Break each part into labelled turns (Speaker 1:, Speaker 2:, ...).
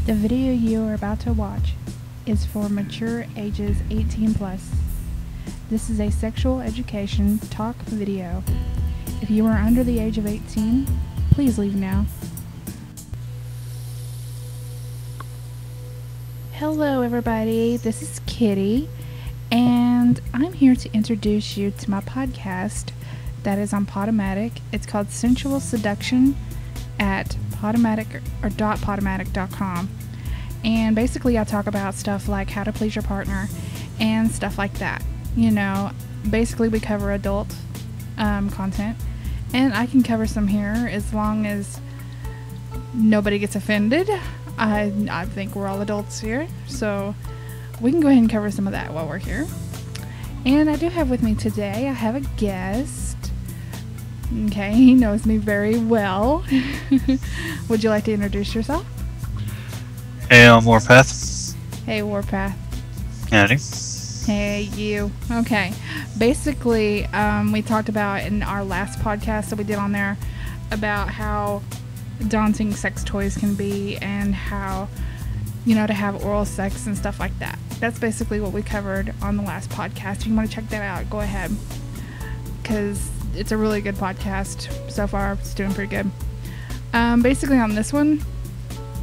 Speaker 1: The video you are about to watch is for mature ages 18 plus. This is a sexual education talk video. If you are under the age of 18, please leave now. Hello everybody, this is Kitty, and I'm here to introduce you to my podcast that is on Podomatic. It's called Sensual Seduction at podomatic.com. And basically I talk about stuff like how to please your partner and stuff like that. You know, basically we cover adult content, and I can cover some here as long as nobody gets offended. I think we're all adults here, so we can go ahead and cover some of that while we're here. And I do have with me today, I have a guest. Okay, he knows me very well. Would you like to introduce yourself?
Speaker 2: Hey, I'm Warpath.
Speaker 1: Hey, Warpath.
Speaker 2: Howdy.
Speaker 1: Hey, you. Okay. Basically, we talked about in our last podcast that we did on there about how daunting sex toys can be and how, you know, to have oral sex and stuff like that. That's basically what we covered on the last podcast. If you want to check that out, go ahead, because it's a really good podcast so far. It's doing pretty good. Basically on this one,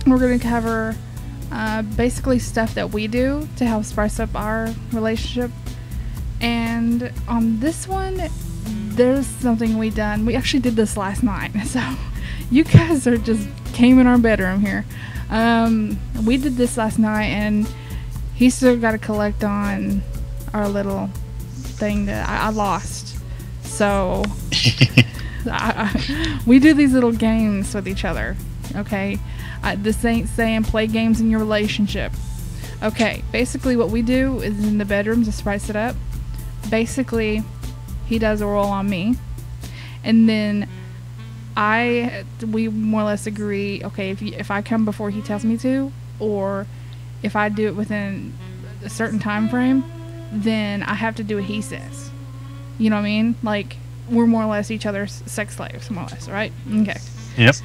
Speaker 1: we're going to cover basically stuff that we do to help spice up our relationship. And on this one, there's something we done. We actually did this last night, so you guys are just came in our bedroom here. We did this last night, and he still got to collect on our little thing that I lost. So we do these little games with each other. Okay, this ain't saying play games in your relationship. Okay, basically what we do is in the bedroom to spice it up. Basically, he does oral on me, and then we more or less agree. Okay, if I come before he tells me to, or if I do it within a certain time frame, then I have to do what he says. You know what I mean? Like, we're more or less each other's sex slaves, more or less, right? Okay.
Speaker 2: Yep.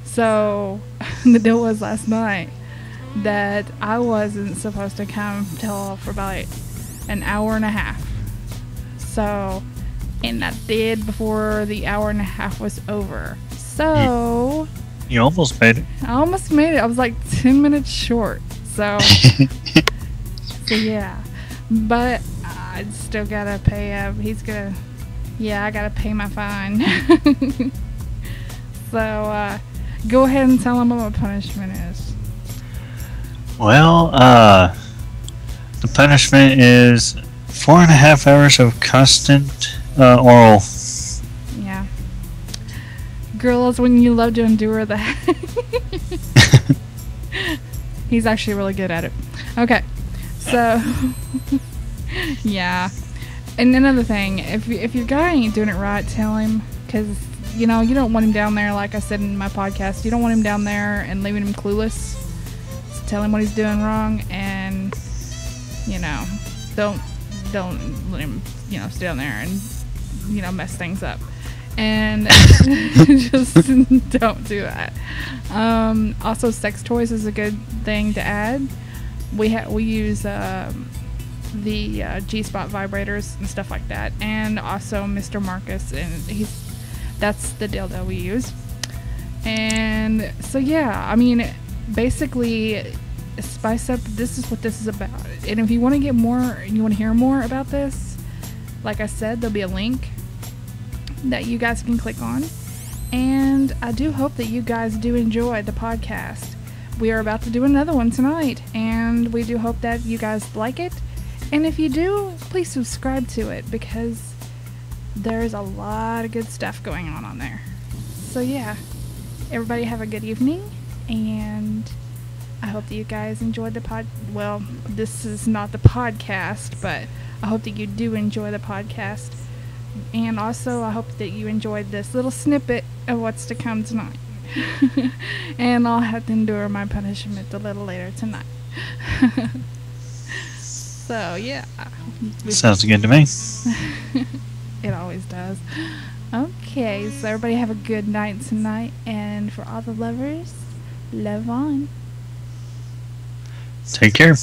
Speaker 1: So, the deal was last night that I wasn't supposed to come till for about an hour and a half. So, and I did before the hour and a half was over. So,
Speaker 2: You almost made it.
Speaker 1: I almost made it. I was like 10 minutes short. So, so yeah. But I still gotta pay him. I gotta pay my fine. So, go ahead and tell him what my punishment is.
Speaker 2: Well, the punishment is 4.5 hours of constant oral.
Speaker 1: Yeah. Girls, when you love to endure that. He's actually really good at it. Okay. So, yeah. And another thing, if your guy ain't doing it right, tell him, because, you know, you don't want him down there, like I said in my podcast, you don't want him down there and leaving him clueless. So tell him what he's doing wrong, and, you know, don't let him, you know, stay down there and, you know, mess things up. And just don't do that. Also, sex toys is a good thing to add. We use the G-spot vibrators and stuff like that, and also Mr. Marcus, and that's the dildo we use. And so yeah, I mean, basically spice up. This is what this is about. And if you want to get more, you want to hear more about this, like I said, there'll be a link that you guys can click on. And I do hope that you guys do enjoy the podcast. We are about to do another one tonight, and we do hope that you guys like it. And if you do, please subscribe to it, because there's a lot of good stuff going on there. So yeah, everybody have a good evening, and I hope that you guys enjoyed the well, this is not the podcast, but I hope that you do enjoy the podcast. And also, I hope that you enjoyed this little snippet of what's to come tonight. And I'll have to endure my punishment a little later tonight. So, yeah.
Speaker 2: Sounds good to me.
Speaker 1: It always does. Okay, so everybody have a good night tonight. And for all the lovers, love on.
Speaker 2: Take care.